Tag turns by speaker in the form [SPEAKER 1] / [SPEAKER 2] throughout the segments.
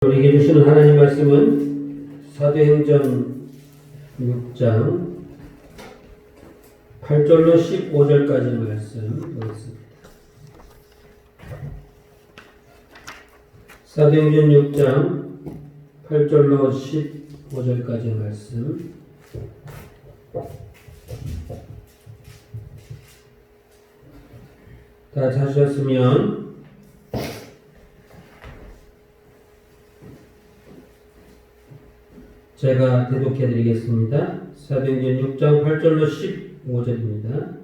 [SPEAKER 1] 우리에게 주시는 하나님 말씀은 사도행전 6장 8절로 15절까지 말씀 보겠습니다. 사도행전 6장 8절로 15절까지 말씀. 다 찾으셨으면 제가 대독해 드리겠습니다. 사도행전 6장 8절로 15절입니다.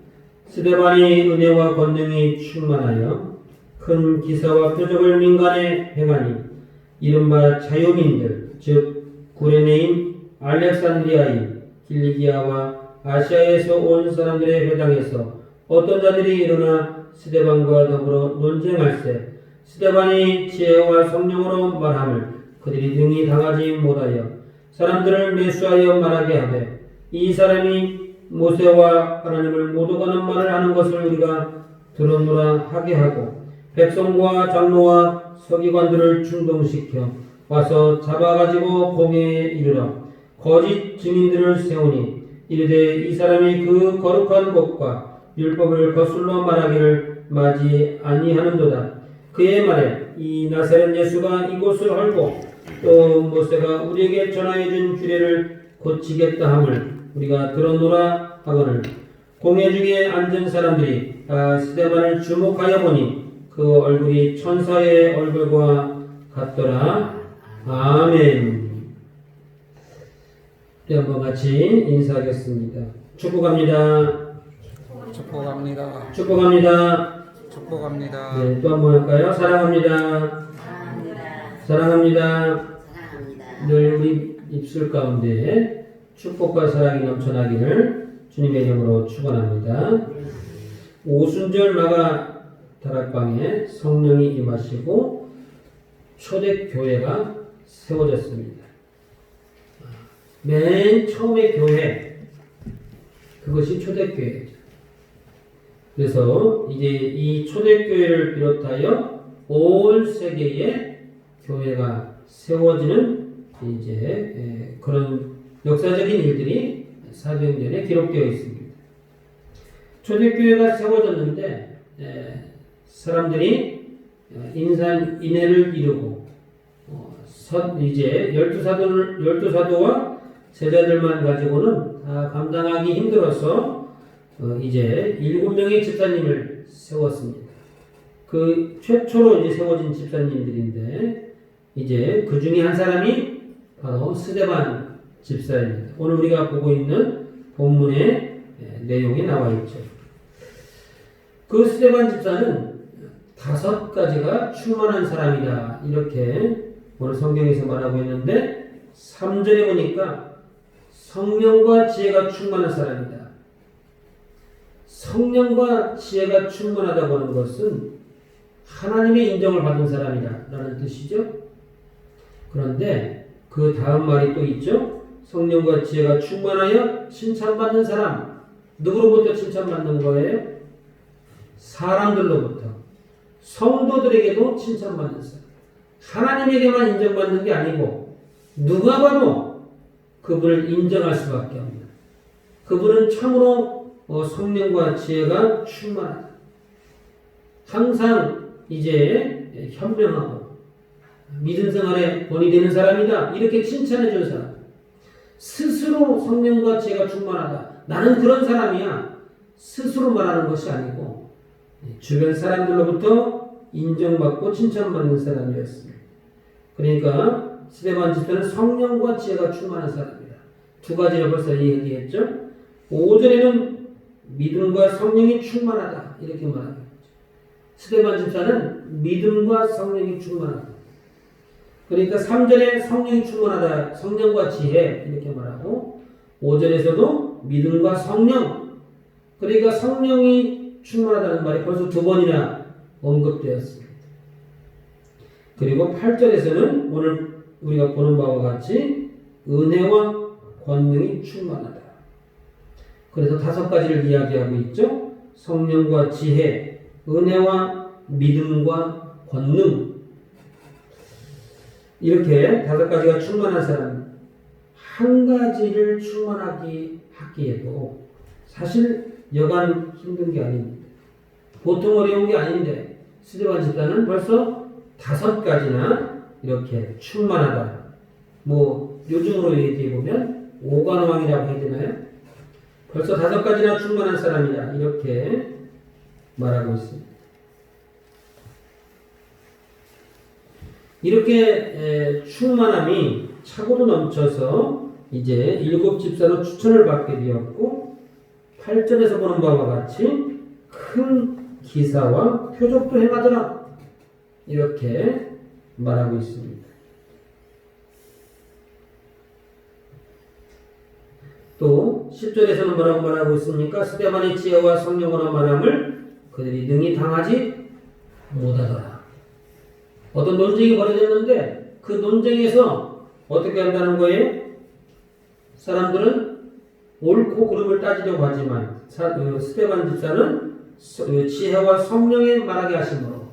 [SPEAKER 1] 스데반이 은혜와 권능이 충만하여 큰 기사와 표적을 민간에 행하니 이른바 자유민들 즉 구레네인, 알렉산드리아인, 길리기아와 아시아에서 온 사람들의 회당에서 어떤 자들이 일어나 스데반과 더불어 논쟁할세 스데반이 지혜와 성령으로 말함을 그들이 능히 당하지 못하여 사람들을 매수하여 말하게 하되 이 사람이 모세와 하나님을 못 오가는 말을 하는 것을 우리가 들었노라 하게 하고 백성과 장로와 서기관들을 충동시켜 와서 잡아가지고 공회에 이르러 거짓 증인들을 세우니 이르되 이 사람이 그 거룩한 곳과 율법을 거슬러 말하기를 맞이 아니하는도다. 그의 말에 이 나사렛 예수가 이곳을 헐고 또 모세가 우리에게 전하여준 규례를 고치겠다 함을 우리가 들었노라 하거늘 공회 중에 앉은 사람들이 다 스데반을 주목하여 보니 그 얼굴이 천사의 얼굴과 같더라. 아멘. 네, 한번 같이 인사하겠습니다. 축복합니다.
[SPEAKER 2] 축복합니다.
[SPEAKER 1] 축복합니다.
[SPEAKER 2] 축복합니다.
[SPEAKER 1] 네, 또 한번 할까요? 사랑합니다. 사랑합니다. 늘 우리 입술 가운데 축복과 사랑이 넘쳐나기를 주님의 이름으로 축원합니다. 오순절 마가 다락방에 성령이 임하시고 초대교회가 세워졌습니다. 맨 처음에 교회, 그것이 초대교회죠. 그래서 이제 이 초대교회를 비롯하여 온 세계에 교회가 세워지는 이제 그런 역사적인 일들이 사도행전에 기록되어 있습니다. 초대교회가 세워졌는데 사람들이 인산인해를 이루고 이제 열두 사도와 제자들만 가지고는 다 감당하기 힘들어서 이제 7명의 집사님을 세웠습니다. 그 최초로 이제 세워진 집사님들인데 이제 그 중에 한 사람이 바로 스데반 집사입니다. 오늘 우리가 보고 있는 본문의 내용에 나와 있죠. 그 스데반 집사는 5가지가 충만한 사람이다. 이렇게 오늘 성경에서 말하고 있는데 3절에 보니까 성령과 지혜가 충만한 사람이다. 성령과 지혜가 충만하다고 하는 것은 하나님의 인정을 받은 사람이다 라는 뜻이죠. 그런데 그 다음 말이 또 있죠. 성령과 지혜가 충만하여 칭찬받는 사람. 누구로부터 칭찬받는 거예요? 사람들로부터. 성도들에게도 칭찬받는 사람. 하나님에게만 인정받는 게 아니고 누가 봐도 그분을 인정할 수밖에 없는. 그분은 참으로 성령과 지혜가 충만하다. 항상 이제 현명하고 믿음 생활에 본이 되는 사람이다. 이렇게 칭찬해 준 사람. 스스로 성령과 지혜가 충만하다. 나는 그런 사람이야. 스스로 말하는 것이 아니고 주변 사람들로부터 인정받고 칭찬받는 사람이었습니다. 그러니까 스데반 집사는 성령과 지혜가 충만한 사람이다. 2가지를 벌써 얘기했죠. 5절에는 믿음과 성령이 충만하다. 이렇게 말합니다. 스데반 집사는 믿음과 성령이 충만하다. 그러니까 3절에 성령이 충만하다. 성령과 지혜 이렇게 말하고 5절에서도 믿음과 성령. 그러니까 성령이 충만하다는 말이 벌써 2번이나 언급되었습니다. 그리고 8절에서는 오늘 우리가 보는 바와 같이 은혜와 권능이 충만하다. 그래서 5가지를 이야기하고 있죠. 성령과 지혜, 은혜와 믿음과 권능. 이렇게 5가지가 충만한 사람, 한 가지를 충만하게 하기에도 사실 여간 힘든 게 아닙니다. 보통 어려운 게 아닌데 스데반 집사는 벌써 5가지나 이렇게 충만하다. 뭐 요즘으로 얘기해 보면 오관왕이라고 해야 되나요? 벌써 5가지나 충만한 사람이다. 이렇게 말하고 있습니다. 이렇게 충만함이 차고도 넘쳐서 이제 7 집사로 추천을 받게 되었고 8절에서 보는 바와 같이 큰 기사와 표적도 행하더라. 이렇게 말하고 있습니다. 또 10절에서는 뭐라고 말하고 있습니까? 스데반의 지혜와 성령으로 말함을 그들이 능히 당하지 못하더라. 어떤 논쟁이 벌어졌는데 그 논쟁에서 어떻게 한다는 거예요? 사람들은 옳고 그름을 따지려고 하지만 스데반 집사는 지혜와 성령의 말하게 하심으로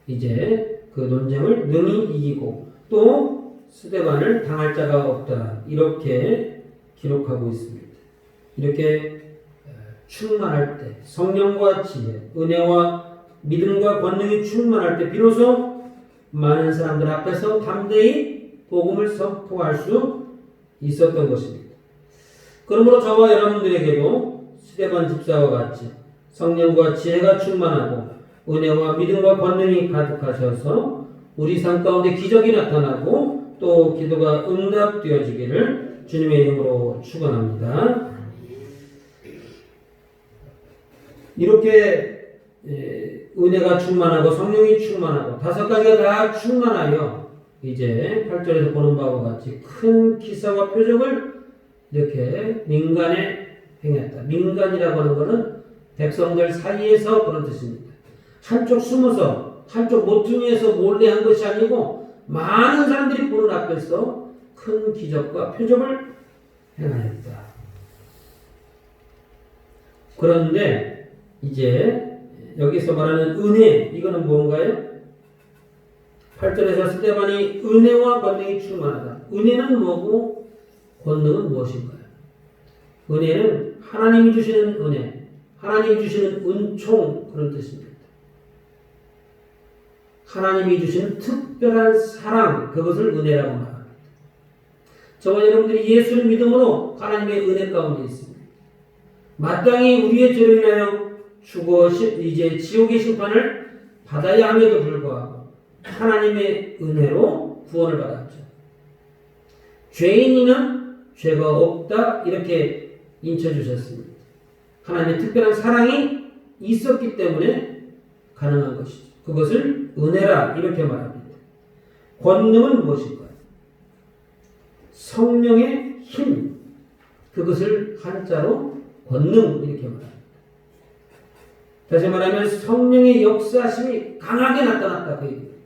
[SPEAKER 1] 이제 그 논쟁을 능히 이기고 또 스데반을 당할 자가 없다. 이렇게 기록하고 있습니다. 이렇게 충만할 때 성령과 지혜, 은혜와 믿음과 권능이 충만할 때 비로소 많은 사람들 앞에서 담대히 복음을 선포할 수 있었던 것입니다. 그러므로 저와 여러분들에게도 스데반 집사와 같이 성령과 지혜가 충만하고 은혜와 믿음과 권능이 가득하셔서 우리 삶 가운데 기적이 나타나고 또 기도가 응답되어지기를 주님의 이름으로 축원합니다. 이렇게 은혜가 충만하고 성령이 충만하고 5가지가 다 충만하여 이제 8절에서 보는 바와 같이 큰 기사와 표적을 이렇게 민간에 행했다. 민간이라고 하는 것은 백성들 사이에서 그런 뜻입니다. 한쪽 숨어서 한쪽 모퉁이에서 몰래 한 것이 아니고 많은 사람들이 보는 앞에서 큰 기적과 표적을 행하였다. 그런데 이제 여기서 말하는 은혜, 이거는 뭔가요? 8절에서 스데반이 은혜와 권능이 충만하다. 은혜는 뭐고 권능은 무엇인가요? 은혜는 하나님이 주시는 은혜, 하나님이 주시는 은총, 그런 뜻입니다. 하나님이 주시는 특별한 사랑, 그것을 은혜라고 말합니다. 저와 여러분들이 예수를 믿음으로 하나님의 은혜 가운데 있습니다. 마땅히 우리의 죄로 인하여 죽어 이제 지옥의 심판을 받아야 함에도 불구하고 하나님의 은혜로 구원을 받았죠. 죄인이는 죄가 없다, 이렇게 인쳐주셨습니다. 하나님의 특별한 사랑이 있었기 때문에 가능한 것이죠. 그것을 은혜라 이렇게 말합니다. 권능은 무엇일까요? 성령의 힘, 그것을 한자로 권능 이렇게 말합니다. 다시 말하면 성령의 역사심이 강하게 나타났다 그 얘기입니다.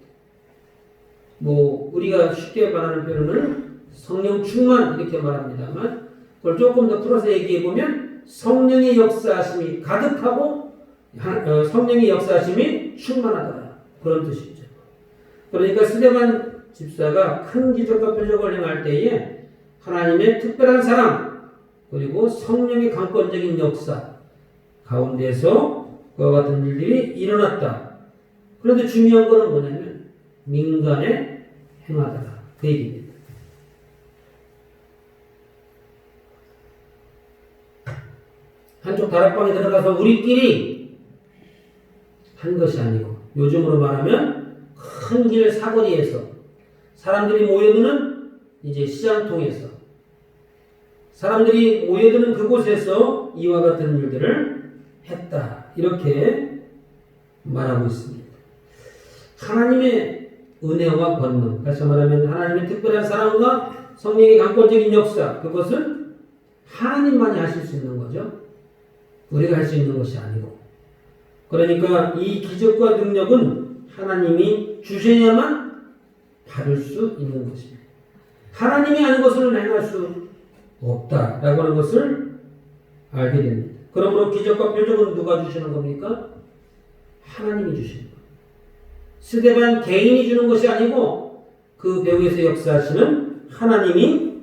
[SPEAKER 1] 뭐 우리가 쉽게 말하는 표현은 성령 충만 이렇게 말합니다만 그걸 조금 더 풀어서 얘기해 보면 성령의 역사심이 가득하고 성령의 역사심이 충만하더라, 그런 뜻이죠. 그러니까 스데반 집사가 큰 기적과 표적을 행할 때에 하나님의 특별한 사랑 그리고 성령의 강권적인 역사 가운데서 그와 같은 일들이 일어났다. 그런데 중요한 것은 뭐냐면 민간에 행하더라, 그 얘기입니다. 한쪽 다락방에 들어가서 우리끼리 한 것이 아니고 요즘으로 말하면 큰 길 사거리에서 사람들이 모여드는 이제 시장통에서 사람들이 모여드는 그곳에서 이와 같은 일들을 했다, 이렇게 말하고 있습니다. 하나님의 은혜와 권능, 다시 말하면 하나님의 특별한 사랑과 성령의 강권적인 역사, 그것은 하나님만이 하실 수 있는 거죠. 우리가 할 수 있는 것이 아니고. 그러니까 이 기적과 능력은 하나님이 주셔야만 받을 수 있는 것입니다. 하나님이 아닌 것을 행할 수 없다라고 하는 것을 알게 됩니다. 그러므로 기적과 표적은 누가 주시는 겁니까? 하나님이 주시는 겁니다. 스데반 개인이 주는 것이 아니고 그 배후에서 역사하시는 하나님이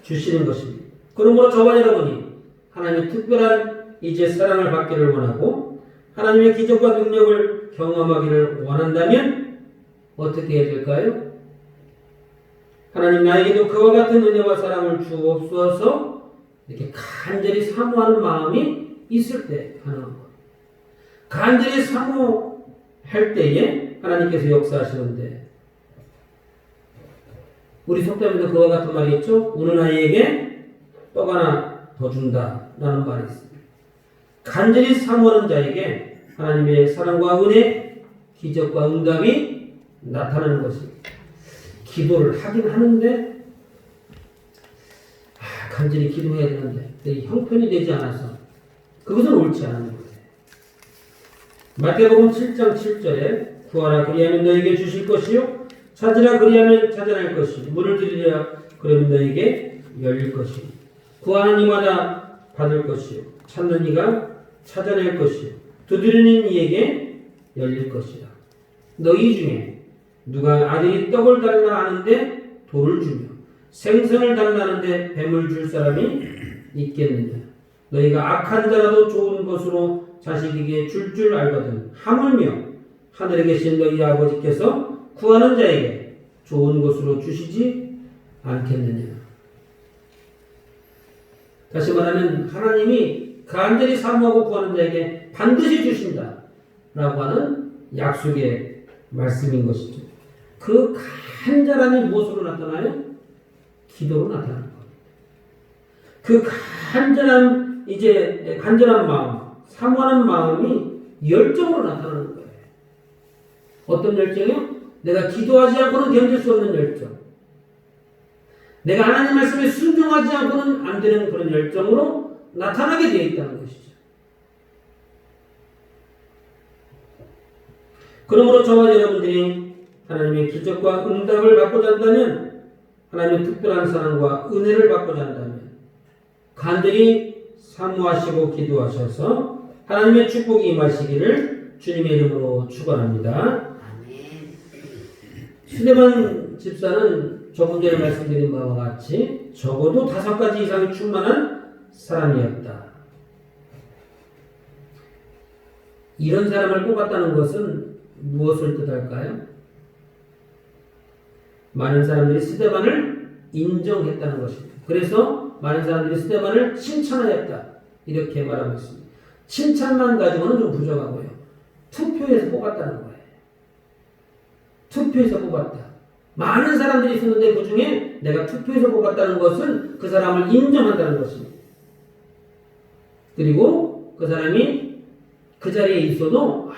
[SPEAKER 1] 주시는 것입니다. 그러므로 저와 여러분이 하나님의 특별한 이제 사랑을 받기를 원하고 하나님의 기적과 능력을 경험하기를 원한다면 어떻게 해야 될까요? 하나님 나에게도 그와 같은 은혜와 사랑을 주옵소서 이렇게 간절히 사모하는 마음이 있을 때 하는 것. 간절히 사모할 때에 하나님께서 역사하시는데 우리 속담에도 그와 같은 말이 있죠. 우는 아이에게 떡 하나 더 준다라는 말이 있습니다. 간절히 사모하는 자에게 하나님의 사랑과 은혜, 기적과 응답이 나타나는 것입니다. 기도를 하긴 하는데 간절히 기도해야 되는데 형편이 되지 않아서 그것은 옳지 않은 거예요. 마태복음 7장 7절에 구하라 그리하면 너에게 주실 것이요 찾으라 그리하면 찾아낼 것이요 문을 두드리라 그러면 너에게 열릴 것이요 구하는 이마다 받을 것이요 찾는 이가 찾아낼 것이요 두드리는 이에게 열릴 것이다. 너희 중에 누가 아들이 떡을 달라 하는데 돌을 주며 생선을 달라 하는데 뱀을 줄 사람이 있겠느냐. 너희가 악한 자라도 좋은 것으로 자식에게 줄 알거든 하물며 하늘에 계신 너희 아버지께서 구하는 자에게 좋은 것으로 주시지 않겠느냐. 다시 말하면 하나님이 간절히 사모하고 구하는 자에게 반드시 주신다 라고 하는 약속의 말씀인 것이죠. 그 간절함이 무엇으로 나타나요? 기도로 나타나는 겁니다. 그 간절한 마음, 사모하는 마음이 열정으로 나타나는 거예요. 어떤 열정이요? 내가 기도하지 않고는 견딜 수 없는 열정. 내가 하나님 말씀에 순종하지 않고는 안 되는 그런 열정으로 나타나게 되어 있다는 것이죠. 그러므로 저와 여러분들이 하나님의 기적과 응답을 받고자 한다면 하나님의 특별한 사랑과 은혜를 받고자 한다면 간절히 사모하시고 기도하셔서 하나님의 축복이 임하시기를 주님의 이름으로 축원합니다. 스데반 집사는 조금 전에 말씀드린 바와 같이 적어도 5가지 이상이 충만한 사람이었다. 이런 사람을 뽑았다는 것은 무엇을 뜻할까요? 많은 사람들이 스데반을 인정했다는 것입니다. 그래서 많은 사람들이 스데반을 칭찬하였다. 이렇게 말하고 있습니다. 칭찬만 가지고는 좀 부족하고요. 투표에서 뽑았다는 거예요. 투표에서 뽑았다. 많은 사람들이 있었는데 그 중에 내가 투표에서 뽑았다는 것은 그 사람을 인정한다는 것입니다. 그리고 그 사람이 그 자리에 있어도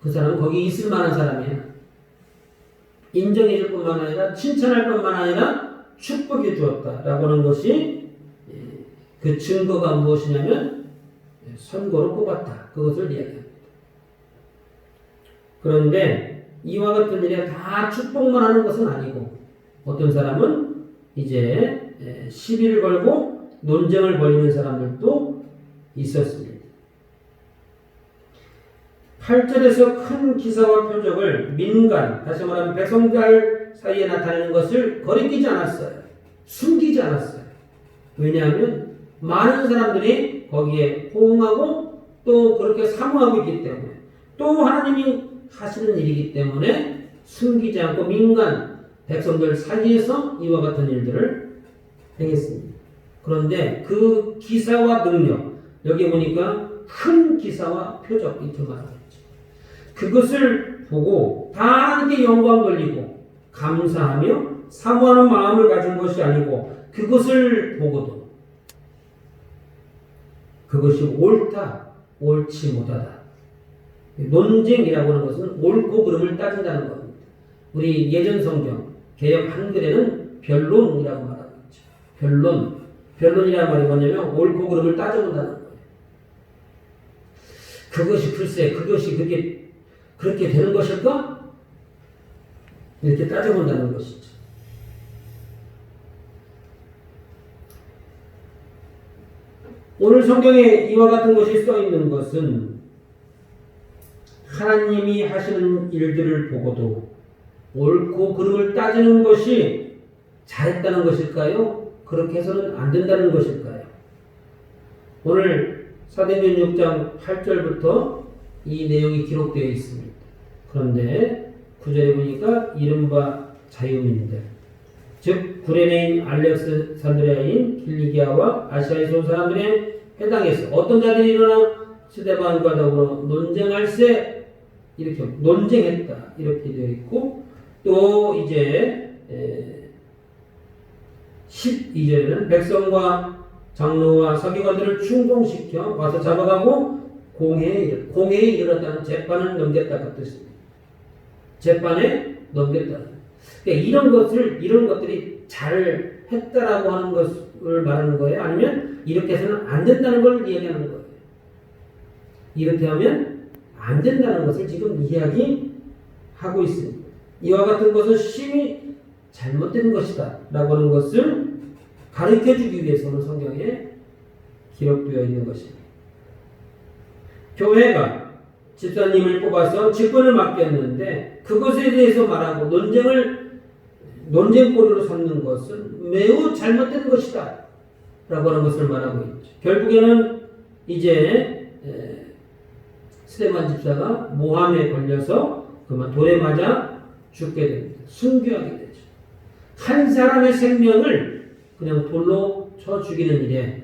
[SPEAKER 1] 그 사람은 거기 있을 만한 사람이야. 인정해 줄 뿐만 아니라 칭찬할 뿐만 아니라 축복해 주었다라고 하는 것이 그 증거가 무엇이냐면 선고로 뽑았다. 그것을 이야기합니다. 그런데 이와 같은 일에 다 축복만 하는 것은 아니고 어떤 사람은 이제 시비를 걸고 논쟁을 벌이는 사람들도 있었습니다. 8절에서 큰 기사와 표적을 민간, 다시 말하면 백성들 사이에 나타내는 것을 거리끼지 않았어요. 숨기지 않았어요. 왜냐하면 많은 사람들이 거기에 호응하고 또 그렇게 사모하고 있기 때문에 또 하나님이 하시는 일이기 때문에 숨기지 않고 민간, 백성들 사이에서 이와 같은 일들을 행했습니다. 그런데 그 기사와 능력, 여기 보니까 큰 기사와 표적 이렇게 말하고 있죠. 그것을 보고 다 하나님께 영광 돌리고 감사하며 사모하는 마음을 가진 것이 아니고 그것을 보고도 그것이 옳다, 옳지 못하다. 논쟁이라고 하는 것은 옳고 그름을 따진다는 겁니다. 우리 예전 성경, 개역 한글에는 변론이라고 말하고 있죠. 변론이라는 말이 뭐냐면 옳고 그름을 따져본다는 거예요. 그것이 글쎄, 그것이 그렇게 되는 것일까? 이렇게 따져본다는 것이죠. 오늘 성경에 이와 같은 것이 써 있는 것은 하나님이 하시는 일들을 보고도 옳고 그름을 따지는 것이 잘했다는 것일까요? 그렇게 해서는 안 된다는 것일까요? 오늘 사도행전 6장 8절부터 이 내용이 기록되어 있습니다. 그런데 9절에 보니까 이른바 자유민들, 즉 구레네인 알렉산드리아인 길리기아와 아시아에서 온 사람들에 해당해서 어떤 자들이 일어나 스데반과 더불어 논쟁할세, 이렇게 논쟁했다 이렇게 되어 있고, 또 이제 12절에는 백성과 장로와 서기관들을 충동시켜 와서 잡아가고 공회에 이르렀다는 재판을 넘겼다 그 뜻입니다. 재판에 넘겼다. 그러니까 이런 것들이 잘 했다라고 하는 것을 말하는 거예요? 아니면 이렇게 해서는 안 된다는 걸 이야기하는 거예요? 이렇게 하면 안 된다는 것을 지금 이야기하고 있습니다. 이와 같은 것은 심히 잘못된 것이다 라고 하는 것을 가르쳐주기 위해서는 성경에 기록되어 있는 것입니다. 교회가 집사님을 뽑아서 직분을 맡겼는데 그것에 대해서 말하고 논쟁거리로 삼는 것은 매우 잘못된 것이다 라고 하는 것을 말하고 있죠. 결국에는 이제 스데반 집사가 모함에 걸려서 그만 돌에 맞아 죽게 됩니다. 순교하게 되죠. 한 사람의 생명을 그냥 돌로 쳐 죽이는 일에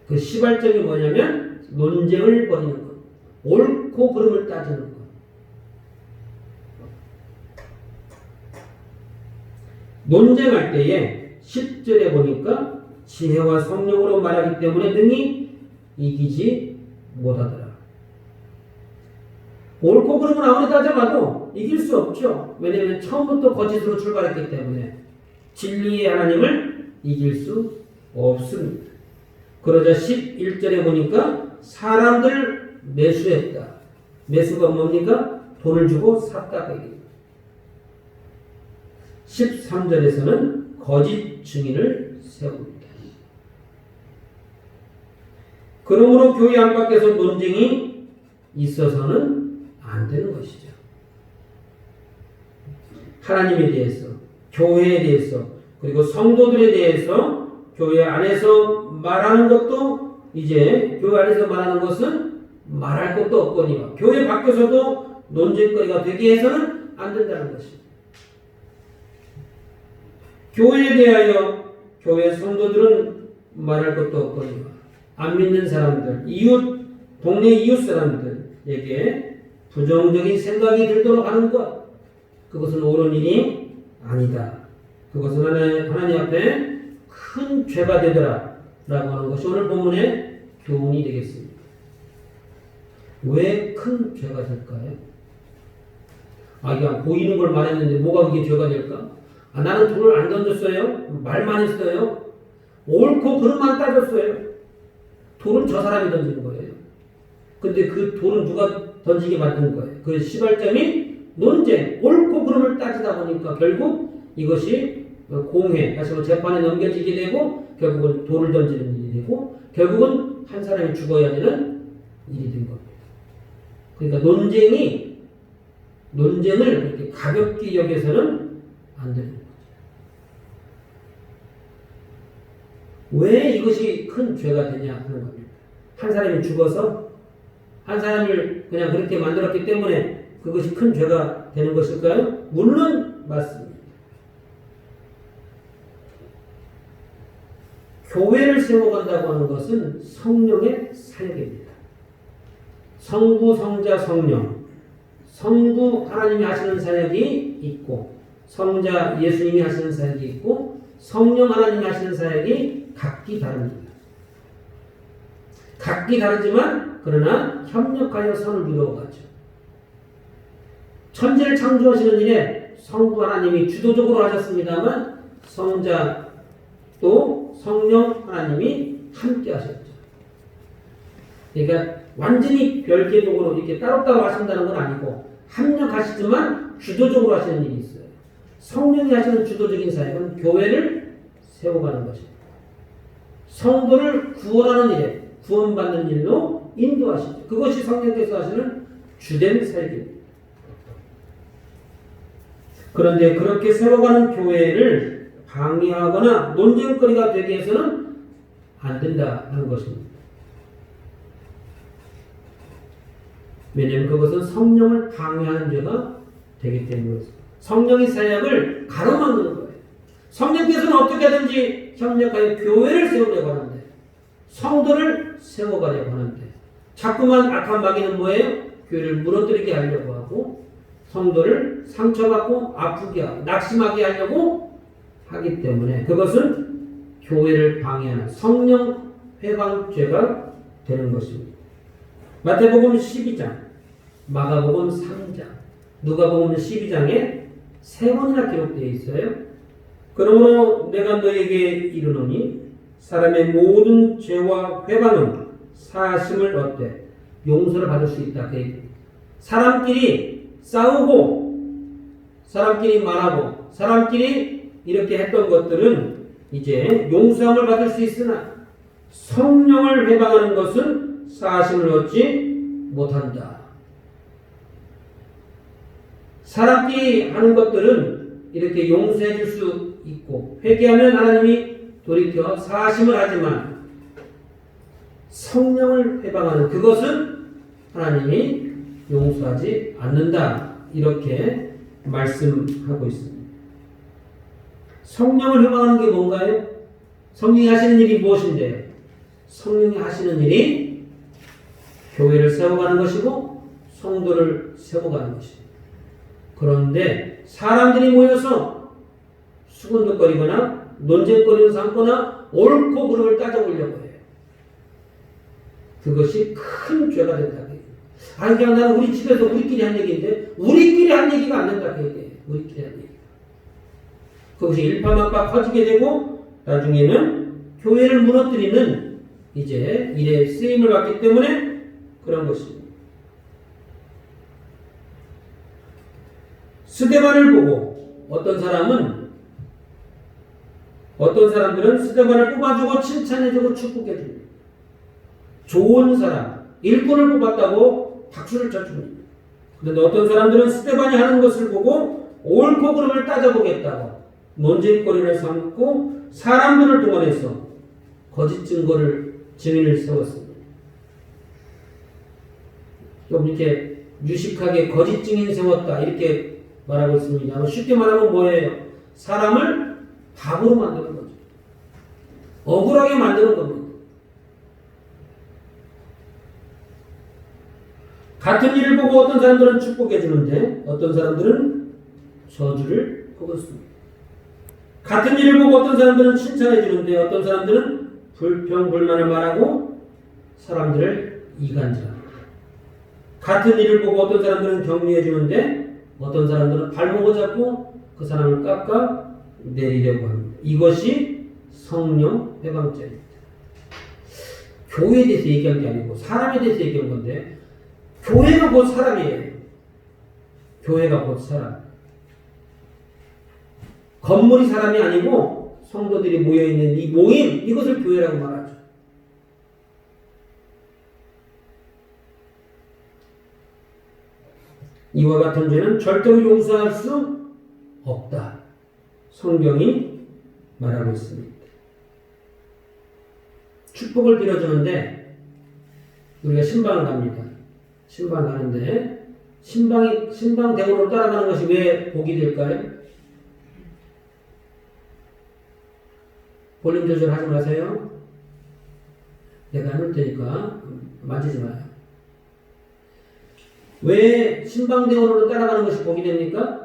[SPEAKER 1] 그 시발점이 뭐냐면 논쟁을 벌이는 것, 옳고 그름을 따지는 것. 논쟁할 때에 10절에 보니까 지혜와 성령으로 말하기 때문에 능히 이기지 못하더라. 옳고 그름을 아무리 따져봐도 이길 수 없죠. 왜냐하면 처음부터 거짓으로 출발했기 때문에 진리의 하나님을 이길 수 없습니다. 그러자 11절에 보니까 사람들 매수했다. 매수가 뭡니까? 돈을 주고 샀다. 13절에서는 거짓 증인을 세웁니다. 그러므로 교회 안팎에서 논쟁이 있어서는 안 되는 것이죠. 하나님에 대해서, 교회에 대해서, 그리고 성도들에 대해서 교회 안에서 말하는 것도 이제 교회 안에서 말하는 것은 말할 것도 없거니와 교회 밖에서도 논쟁거리가 되게 해서는 안 된다는 것입니다. 교회에 대하여 교회 성도들은 말할 것도 없거니와 안 믿는 사람들, 동네 이웃 사람들에게 부정적인 생각이 들도록 하는 것, 그것은 옳은 일이 아니다. 그것은 하나님 앞에 큰 죄가 되더라 라고 하는 것이 오늘 본문의 교훈이 되겠습니다. 왜 큰 죄가 될까요? 그냥 보이는 걸 말했는데 뭐가 그게 죄가 될까? 나는 돈을 안 던졌어요. 말만 했어요. 옳고 그름만 따졌어요. 돈은 저 사람이 던지는 거예요. 근데 그 돈은 누가 던지게 만든 거예요. 그 시발점이 논쟁, 옳고 그름을 따지다 보니까 결국 이것이 공회, 다시 말해 재판에 넘겨지게 되고 결국은 돌을 던지는 일이 되고 결국은 한 사람이 죽어야 되는 일이 된 겁니다. 그러니까 논쟁을 그렇게 가볍게 여겨서는 안 되는 거죠. 왜 이것이 큰 죄가 되냐 하는 겁니다. 한 사람이 죽어서 한 사람을 그냥 그렇게 만들었기 때문에 그것이 큰 죄가 되는 것일까요? 물론 맞습니다. 교회를 세워간다고 하는 것은 성령의 사역입니다. 성부, 성자, 성령. 성부 하나님이 하시는 사역이 있고 성자 예수님이 하시는 사역이 있고 성령 하나님이 하시는 사역이 각기 다릅니다. 각기 다르지만 그러나 협력하여 선을 이루어가죠. 천지를 창조하시는 일에 성부 하나님이 주도적으로 하셨습니다만 성자 또 성령 하나님이 함께 하셨죠. 그러니까 완전히 별개적으로 이렇게 따로따로 하신다는 건 아니고 합력하시지만 주도적으로 하시는 일이 있어요. 성령이 하시는 주도적인 사역은 교회를 세워가는 것입니다. 성도를 구원하는 일에 구원받는 일로 인도하시죠. 그것이 성령께서 하시는 주된 사역입니다. 그런데 그렇게 세워가는 교회를 방해하거나 논쟁거리가 되게 해서는 안 된다는 것입니다. 왜냐하면 그것은 성령을 방해하는 죄가 되기 때문이었습니다. 성령의 사역을 가로막는 거예요. 성령께서는 어떻게 하든지 협력하여 교회를 세우려고 하는데, 성도를 세워가려고 하는데, 자꾸만 악한 마귀는 뭐예요? 교회를 무너뜨리게 하려고 하고 성도를 상처받고 아프게 하고 낙심하게 하려고 하기 때문에 그것은 교회를 방해하는 성령 회방죄가 되는 것입니다. 마태복음 12장, 마가복음 3장, 누가복음 12장에 3번이나 기록되어 있어요. 그러므로 내가 너에게 이르노니 사람의 모든 죄와 회방은 사심을 얻되 용서를 받을 수 있다. 사람끼리 싸우고 사람끼리 말하고 사람끼리 이렇게 했던 것들은 이제 용서함을 받을 수 있으나 성령을 회방하는 것은 사심을 얻지 못한다. 사람끼리 하는 것들은 이렇게 용서해 줄 수 있고 회개하면 하나님이 돌이켜 사심을 하지만 성령을 회방하는 그것은 하나님이 용서하지 않는다. 이렇게 말씀하고 있습니다. 성령을 회방하는 게 뭔가요? 성령이 하시는 일이 무엇인데요? 성령이 하시는 일이 교회를 세워가는 것이고 성도를 세워가는 것입니다. 그런데 사람들이 모여서 수군덕거리거나 논쟁거리를 삼거나 옳고 그름을 따져보려고 해요. 그것이 큰 죄가 된다. 아니 그냥 나는 우리 집에서 우리끼리 한 얘기인데 우리끼리 한 얘기가 안 된다. 그 얘기예요. 우리끼리 한 얘기. 그것이 일파만파 커지게 되고 나중에는 교회를 무너뜨리는 이제 일에 쓰임을 받기 때문에 그런 것입니다. 스데반을 보고 어떤 사람들은 스데반을 뽑아주고 칭찬해주고 축복해줍니다. 좋은 사람, 일꾼을 뽑았다고 박수를 쳐줍니다. 그런데 어떤 사람들은 스데반이 하는 것을 보고 옳고 그름을 따져보겠다고 논쟁거리를 삼고 사람들을 동원해서 거짓 증인을 세웠습니다. 좀 이렇게 유식하게 거짓 증인 세웠다 이렇게 말하고 있습니다. 쉽게 말하면 뭐예요? 사람을 바보로 만드는 거죠. 억울하게 만드는 겁니다. 같은 일을 보고 어떤 사람들은 축복해 주는데 어떤 사람들은 저주를 퍼붓습니다. 같은 일을 보고 어떤 사람들은 칭찬해 주는데 어떤 사람들은 불평불만을 말하고 사람들을 이간질합니다. 같은 일을 보고 어떤 사람들은 격려해 주는데 어떤 사람들은 발목을 잡고 그 사람을 깎아 내리려고 합니다. 이것이 성령 회방죄입니다. 교회에 대해서 얘기한 게 아니고 사람에 대해서 얘기한 건데 교회가 곧 사람이에요. 교회가 곧 사람. 건물이 사람이 아니고 성도들이 모여있는 이 모임, 이것을 교회라고 말하죠. 이와 같은 죄는 절대로 용서할 수 없다. 성경이 말하고 있습니다. 축복을 빌어주는데 우리가 신방을 갑니다. 신방 가는데 신방 대우로 따라가는 것이 왜 복이 될까요? 볼륨 조절하지 마세요. 내가 해놓을 테니까 만지지 마요. 왜 신방 대우로 따라가는 것이 복이 됩니까?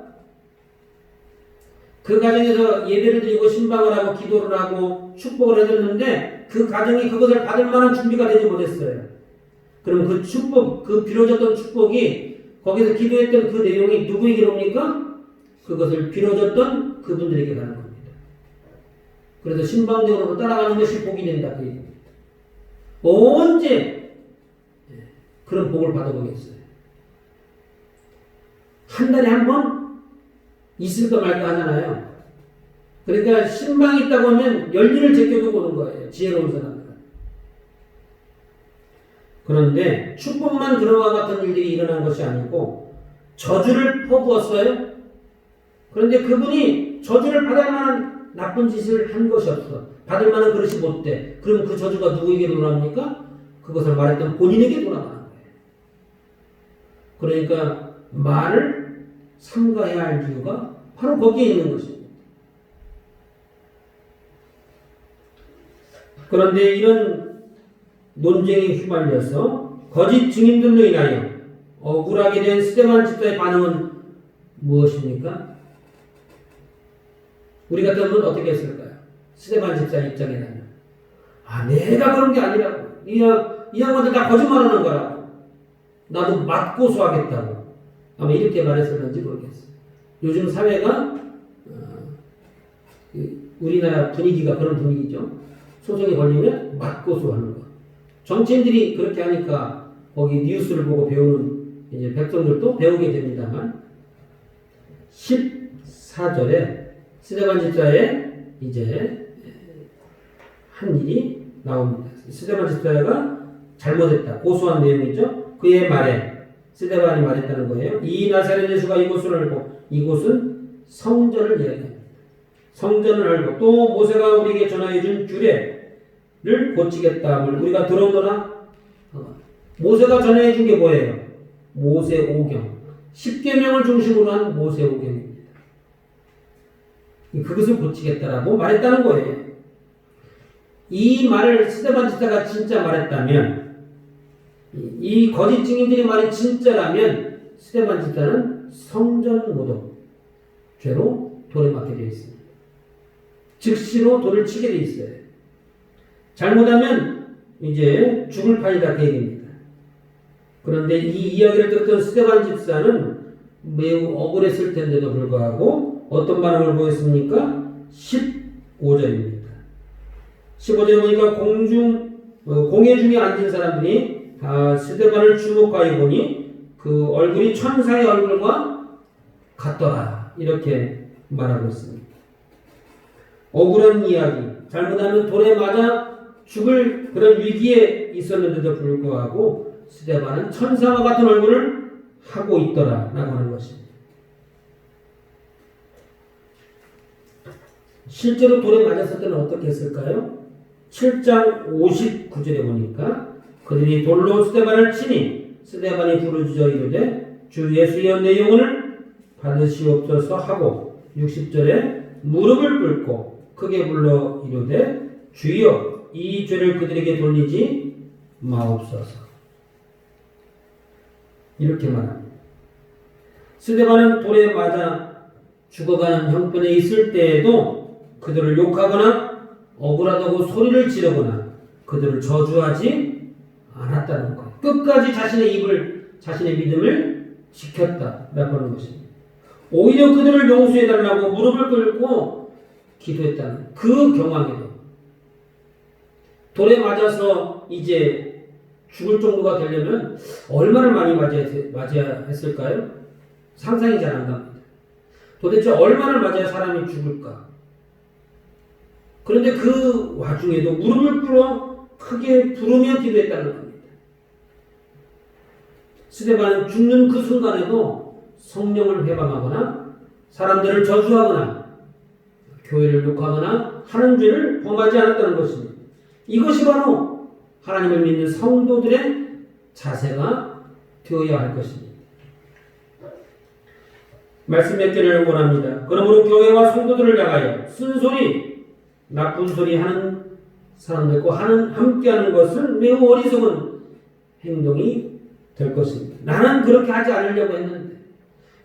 [SPEAKER 1] 그 가정에서 예배를 드리고 신방을 하고 기도를 하고 축복을 해줬는데 그 가정이 그것을 받을 만한 준비가 되지 못했어요. 그럼 그 축복, 그 빌어줬던 축복이 거기서 기도했던 그 내용이 누구에게 옵니까? 그것을 빌어줬던 그분들에게 가는 겁니다. 그래서 신방대원으로 따라가는 것이 복이 된다. 그 얘기입니다. 언제 그런 복을 받아보겠어요? 한 달에 한 번 있을까 말까 하잖아요. 그러니까 신방이 있다고 하면 열일을 제껴두고 오는 거예요. 지혜로운 사람들은. 그런데 축복만 그런와 같은 일들이 일어난 것이 아니고 저주를 퍼부었어요. 그런데 그분이 저주를 받을 만한 나쁜 짓을 한 것이 없어. 받을 만한 그릇이 못 돼. 그럼 그 저주가 누구에게 돌아옵니까? 그것을 말했던 본인에게 돌아가는 거예요. 그러니까 말을 삼가해야 할 이유가 바로 거기에 있는 것입니다. 그런데 이런 논쟁에 휘말려서 거짓 증인들로 인하여 억울하게 된 스데반 집사의 반응은 무엇입니까? 우리 같으면 어떻게 했을까요? 스데반 집사 입장이라면 내가 그런 게 아니라고 이 양반들 다 거짓말하는 거라고 나도 맞고 소하겠다고 아마 이렇게 말했을는지 모르겠어요. 요즘 사회가 우리나라 분위기가 그런 분위기죠. 소송이 걸리면 맞고 소하는 거. 정치인들이 그렇게 하니까 거기 뉴스를 보고 배우는 이제 백성들도 배우게 됩니다만 14절에 스데반 집사의 이제 한 일이 나옵니다. 스데반 집사가 잘못했다. 고소한 내용이죠. 그의 말에 스데반이 말했다는 거예요. 이 나사렛 예수가 이곳을 알고 이곳은 성전을 이야기합니다. 성전을 알고 또 모세가 우리에게 전하여 준 규례를 고치겠다함을 우리가 들었노라. 모세가 전해 준 게 뭐예요? 모세오경. 10계명을 중심으로 한 모세오경입니다. 그것을 고치겠다라고 말했다는 거예요. 이 말을 스데반 집사가 진짜 말했다면 이 거짓 증인들이 말이 진짜라면 스데반 집사는 성전모독 죄로 돌에 맞게 되어 있습니다. 즉시로 돌을 치게 되어 있어요. 잘못하면 이제 죽을 판이다 그 얘기입니다. 그런데 이 이야기를 듣던 스데반 집사는 매우 억울했을 텐데도 불구하고 어떤 반응을 보였습니까? 15절입니다. 15절에 보니까 공회 중에 앉은 사람들이 다 스데반을 주목하여 보니 그 얼굴이 천사의 얼굴과 같더라. 이렇게 말하고 있습니다. 억울한 이야기, 잘못하면 돌에 맞아 죽을 그런 위기에 있었는데도 불구하고 스데반은 천사와 같은 얼굴을 하고 있더라 라고 하는 것입니다. 실제로 돌에 맞았을 때는 어떻게 했을까요? 7장 59절에 보니까 그들이 돌로 스데반을 치니 스데반이 부르짖어 이르되 주 예수의 내 영혼을 받으시옵소서 하고 60절에 무릎을 꿇고 크게 불러 이르되 주여 이 죄를 그들에게 돌리지 마옵소서. 이렇게 말합니다. 스데반은 돌에 맞아 죽어가는 형편에 있을 때에도 그들을 욕하거나 억울하다고 소리를 지르거나 그들을 저주하지 않았다는 것. 끝까지 자신의 믿음을 지켰다라고 하는 것입니다. 오히려 그들을 용서해달라고 무릎을 꿇고 기도했다는 그 경황에도 돌에 맞아서 이제 죽을 정도가 되려면 얼마나 많이 맞아야 했을까요? 상상이 잘 안 갑니다. 도대체 얼마나 맞아야 사람이 죽을까? 그런데 그 와중에도 무릎을 꿇어 크게 부르며 기도했다는 겁니다. 스데반은 죽는 그 순간에도 성령을 회방하거나 사람들을 저주하거나 교회를 욕하거나 하는 죄를 범하지 않았다는 것입니다. 이것이 바로 하나님을 믿는 성도들의 자세가 되어야 할 것입니다. 말씀 몇 개를 원합니다. 그러므로 교회와 성도들을 향하여 쓴소리, 나쁜 소리 하는 사람들과 함께하는 것은 매우 어리석은 행동이 될 것입니다. 나는 그렇게 하지 않으려고 했는데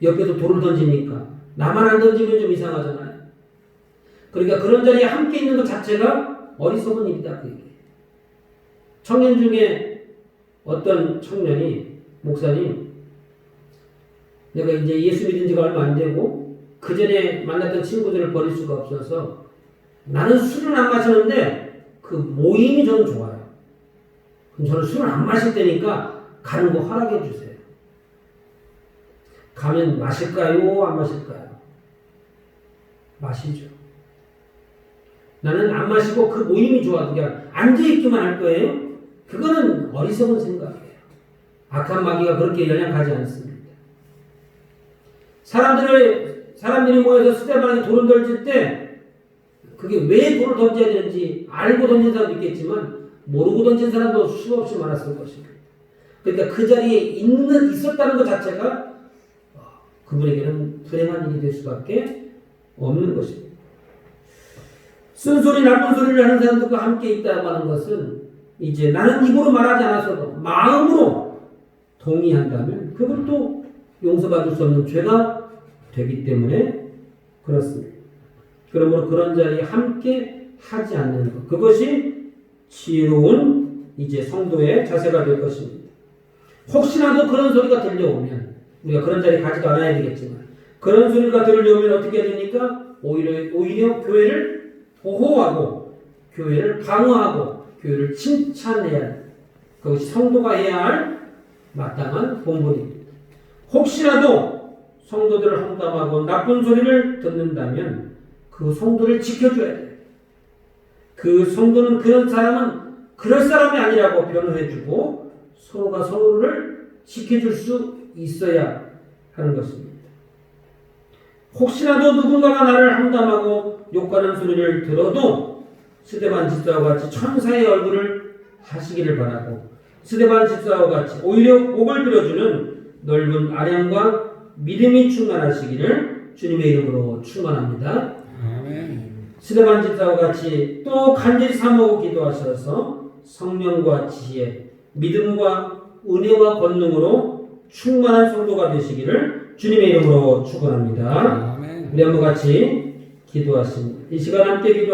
[SPEAKER 1] 옆에서 돌을 던지니까 나만 안 던지면 좀 이상하잖아요. 그러니까 그런 자리에 함께 있는 것 자체가 어리석은 일이다. 그 얘기예요. 청년 중에 어떤 청년이 목사님 내가 이제 예수 믿은 지가 얼마 안 되고 그 전에 만났던 친구들을 버릴 수가 없어서 나는 술은 안 마시는데 그 모임이 저는 좋아요. 그럼 저는 술을 안 마실 때니까 가는 거 허락해 주세요. 가면 마실까요? 안 마실까요? 마시죠. 나는 안 마시고 그 모임이 좋아도 그냥 앉아있기만 할 거예요? 그거는 어리석은 생각이에요. 악한 마귀가 그렇게 영향하지 않습니다. 사람들이 모여서 스데반에게 돌을 던질 때 그게 왜 돌을 던져야 되는지 알고 던진 사람도 있겠지만 모르고 던진 사람도 수없이 많았을 것입니다. 그러니까 그 자리에 있었다는 것 자체가 그분에게는 불행한 일이 될 수밖에 없는 것입니다. 쓴소리 나쁜 소리를 하는 사람들과 함께 있다고 하는 것은 이제 나는 입으로 말하지 않았어도 마음으로 동의한다면 그것도 용서받을 수 없는 죄가 되기 때문에 그렇습니다. 그러므로 그런 자리에 함께 하지 않는 것, 그것이 지혜로운 이제 성도의 자세가 될 것입니다. 혹시라도 그런 소리가 들려오면 우리가 그런 자리에 가지도 않아야 되겠지만 그런 소리가 들려오면 어떻게 해야 됩니까? 오히려 교회를 보호하고 교회를 방어하고 교회를 칭찬해야 합니다. 그것이 성도가 해야 할 마땅한 본분입니다. 혹시라도 성도들을 험담하고 나쁜 소리를 듣는다면 그 성도를 지켜줘야 돼요. 그 성도는 그런 사람은 그럴 사람이 아니라고 변호해주고 서로가 서로를 지켜줄 수 있어야 하는 것입니다. 혹시라도 누군가가 나를 험담하고 욕하는 소리를 들어도 스데반 집사와 같이 천사의 얼굴을 하시기를 바라고 스데반 집사와 같이 오히려 복을 빌어주는 넓은 아량과 믿음이 충만하시기를 주님의 이름으로 축원합니다.
[SPEAKER 2] 아멘.
[SPEAKER 1] 스데반 집사와 같이 또 간절히 사모하고 기도하셔서 성령과 지혜, 믿음과 은혜와 권능으로 충만한 성도가 되시기를 주님의 이름으로 축원합니다.
[SPEAKER 2] 아멘.
[SPEAKER 1] 우리 한번 같이 기도하십니다. 이 시간 함께 기도